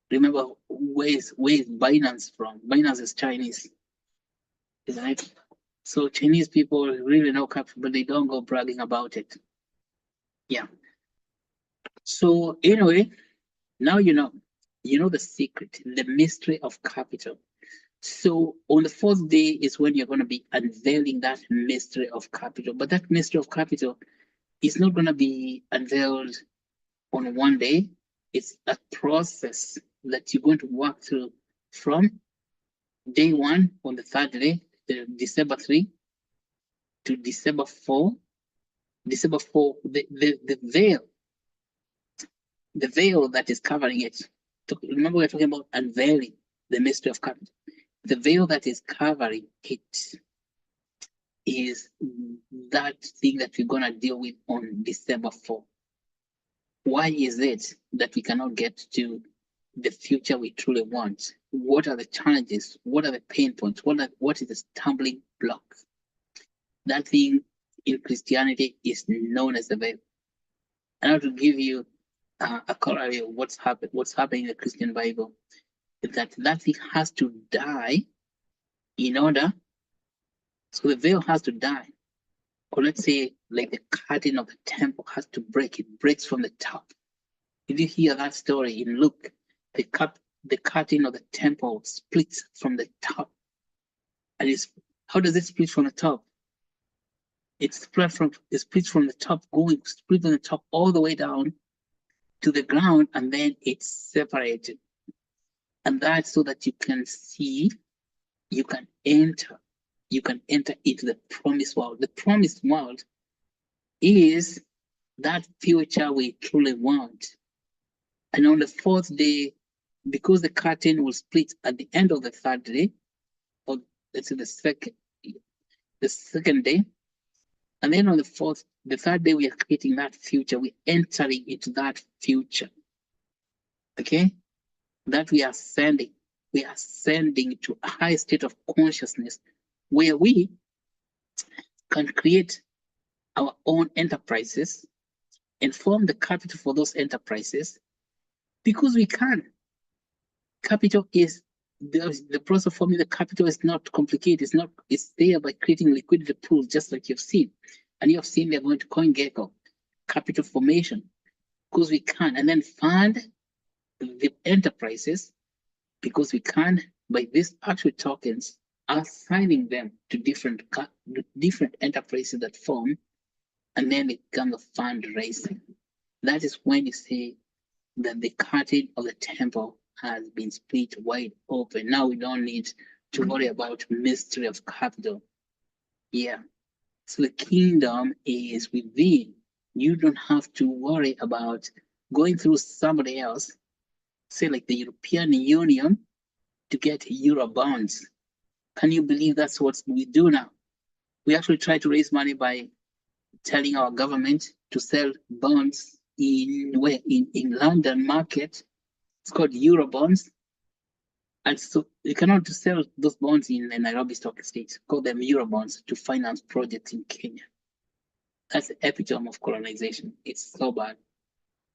Remember, where is Binance from? Binance is Chinese, isn't it? So Chinese people really know capital, but they don't go bragging about it. Yeah. So anyway, now you know. You know the secret, the mystery of capital. So on the fourth day is when you're going to be unveiling that mystery of capital. But that mystery of capital is not going to be unveiled on one day. It's a process that you're going to work through from day one on the third day, December 3 to December 4. December 4, the veil that is covering it. Remember, we're talking about unveiling the mystery of capital. The veil that is covering it is that thing that we're going to deal with on December 4. Why is it that we cannot get to the future we truly want? What are the challenges? What are the pain points? What is the stumbling block? That thing in Christianity is known as the veil. And I want to give you a corollary of what's happening in the Christian Bible. That thing has to die in order. So the veil has to die. Or let's say, like the curtain of the temple has to break. It breaks from the top. Did you hear that story in Luke? The curtain of the temple splits from the top. And how does it split from the top? It splits from the top, split from the top all the way down to the ground, and then it's separated. And that's so that you can see, you can enter into the promised world. The promised world is that future we truly want. And on the fourth day, because the curtain will split at the end of the third day, or let's say the second day, and then on the third day, we are creating that future. We're entering into that future. Okay? That we are ascending. We are ascending to a high state of consciousness where we can create our own enterprises and form the capital for those enterprises because we can. Capital is the process of forming the capital is not complicated. It's there by creating liquidity pools, just like you've seen. And you have seen they're going to CoinGecko, capital formation, because we can, and then fund the enterprises because we can by these Actuate tokens, assigning them to different enterprises that form, and then it becomes a fundraising. That is when you say that the curtain of the temple has been split wide open. Now we don't need to worry about mystery of capital. Yeah. So the kingdom is within. You don't have to worry about going through somebody else, say like the European Union, to get Euro bonds. Can you believe that's what we do now? We actually try to raise money by telling our government to sell bonds in London market. It's called Euro bonds. And so you cannot sell those bonds in the Nairobi Stock Exchange. Call them Euro bonds to finance projects in Kenya. That's the epitome of colonization. It's so bad.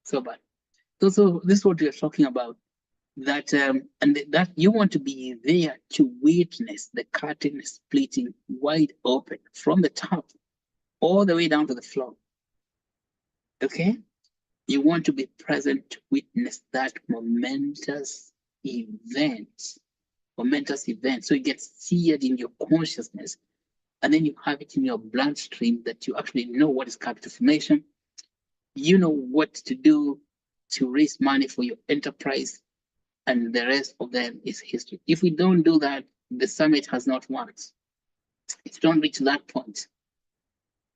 So bad. So this is what we are talking about. That that you want to be there to witness the curtain splitting wide open from the top all the way down to the floor. Okay? You want to be present to witness that momentous event. So it gets seared in your consciousness, and then you have it in your bloodstream that you actually know what is capital formation. You know what to do to raise money for your enterprise, and the rest of them is history. If we don't do that, the summit has not worked. If we don't reach that point.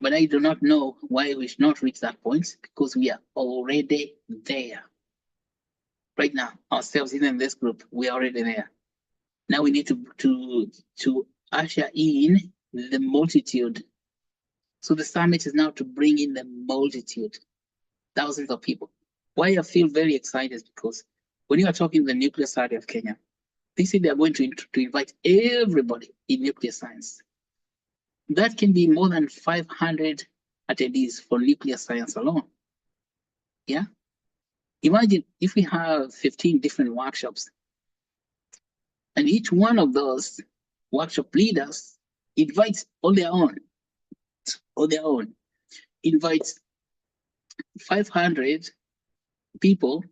But I do not know why we should not reach that point, because we are already there. Right now, ourselves in this group, we are already there. Now we need to usher in the multitude. So the summit is now to bring in the multitude, thousands of people. Why I feel very excited is because when you are talking the nuclear side of Kenya, they say they are going to invite everybody in nuclear science. That can be more than 500 attendees for nuclear science alone. Yeah. Imagine if we have 15 different workshops, and each one of those workshop leaders invites on their own, invites 500 people,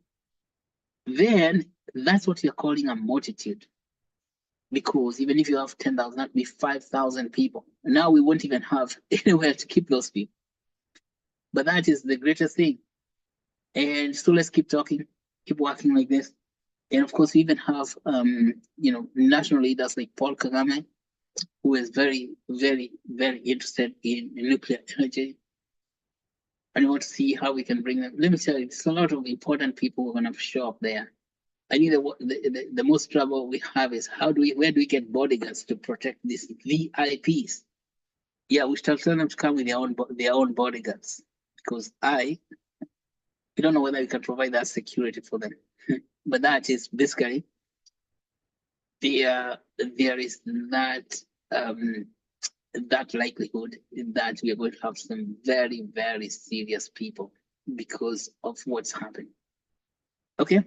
then That's what you're calling a multitude. Because even if you have 10,000, that'd be 5,000 people. Now we won't even have anywhere to keep those people. But that is the greatest thing. And so let's keep talking, keep working like this. And of course, we even have, national leaders like Paul Kagame, who is very, very, very interested in nuclear energy. And we want to see how we can bring them. Let me tell you, there's a lot of important people who are going to show up there. I think the most trouble we have is where do we get bodyguards to protect these VIPs? Yeah, we shall tell them to come with their own bodyguards, because we don't know whether we can provide that security for them. But that is basically there is that likelihood that we are going to have some very, very serious people because of what's happened. Okay,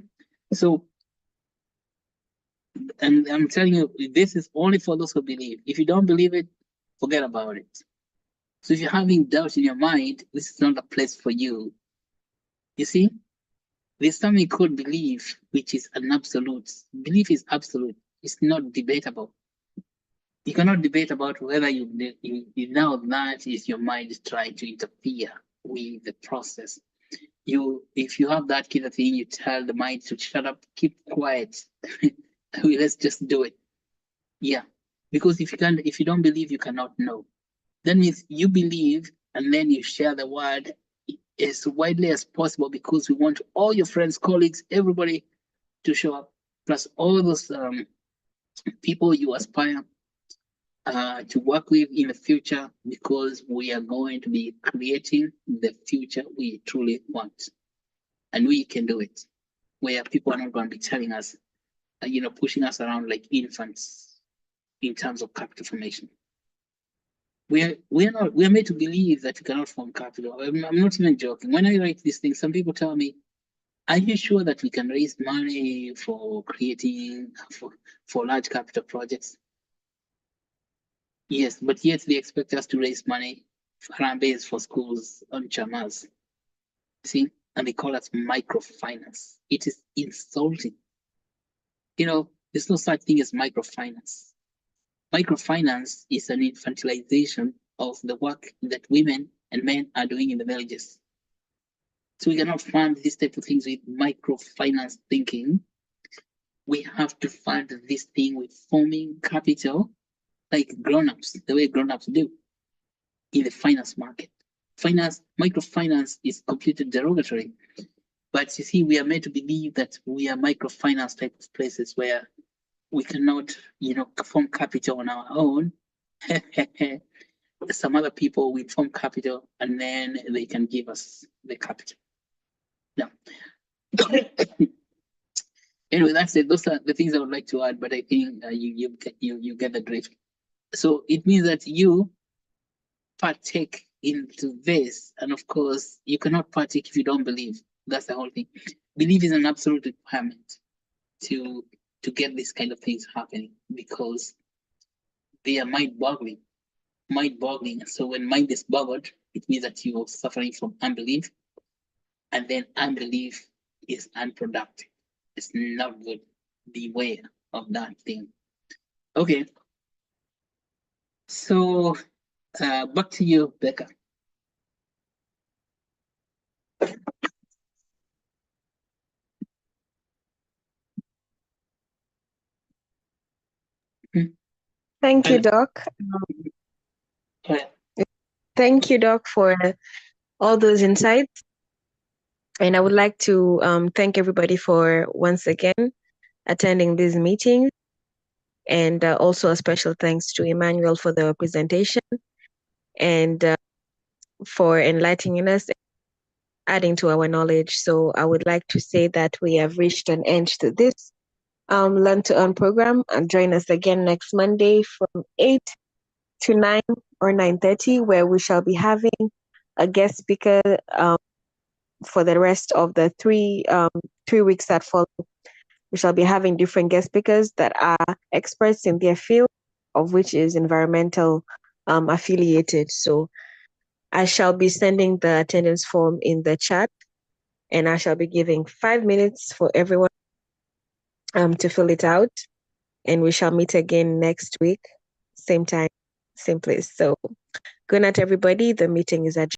so, and I'm telling you, this is only for those who believe. If you don't believe it, forget about it. So if you're having doubt in your mind, this is not a place for you. You see, there's something called belief, which is an absolute. Belief is absolute. It's not debatable. You cannot debate about whether you now that is your mind trying to interfere with the process. If you have that kind of thing, you tell the mind to shut up, keep quiet. Let's just do it. Yeah, because if you don't believe, you cannot know. That means you believe, and then you share the word as widely as possible, because we want all your friends, colleagues, everybody to show up, plus all those people you aspire to work with in the future, because we are going to be creating the future we truly want. And we can do it, where people are not going to be telling us, pushing us around like infants in terms of capital formation. We are made to believe that we cannot form capital. I'm not even joking. When I write these things, some people tell me, are you sure that we can raise money for creating for large capital projects? Yes, but yet they expect us to raise money for schools on chamas. See, and they call us microfinance. It is insulting. There's no such thing as microfinance. Microfinance is an infantilization of the work that women and men are doing in the villages. So we cannot fund these type of things with microfinance thinking. We have to fund this thing with forming capital, like grown-ups, the way grown-ups do in the finance market. Microfinance is completely derogatory. But you see, we are made to believe that we are microfinance type of places where we cannot, form capital on our own. Some other people will form capital and then they can give us the capital. Now, anyway, that's it. Those are the things I would like to add, but I think you get the drift. So it means that you partake into this, and of course, you cannot partake if you don't believe. That's the whole thing. Belief is an absolute requirement to get these kind of things happening, because they are mind-boggling. So when mind is boggled, it means that you're suffering from unbelief, and then unbelief is unproductive. It's not good. Beware of that thing. Okay. So back to you, Becca. Thank you, Doc. Yeah. Thank you, Doc, for all those insights. And I would like to thank everybody for once again attending this meeting. And also a special thanks to Emmanuel for the presentation and for enlightening us, adding to our knowledge. So I would like to say that we have reached an end to this Learn to Earn program, and join us again next Monday from 8 to 9 or 9:30, where we shall be having a guest speaker for the rest of the 3 weeks that follow. We shall be having different guest speakers that are experts in their field, of which is environmental affiliated. So I shall be sending the attendance form in the chat, and I shall be giving 5 minutes for everyone to fill it out, and we shall meet again next week, same time, same place. So good night, everybody. The meeting is adjourned.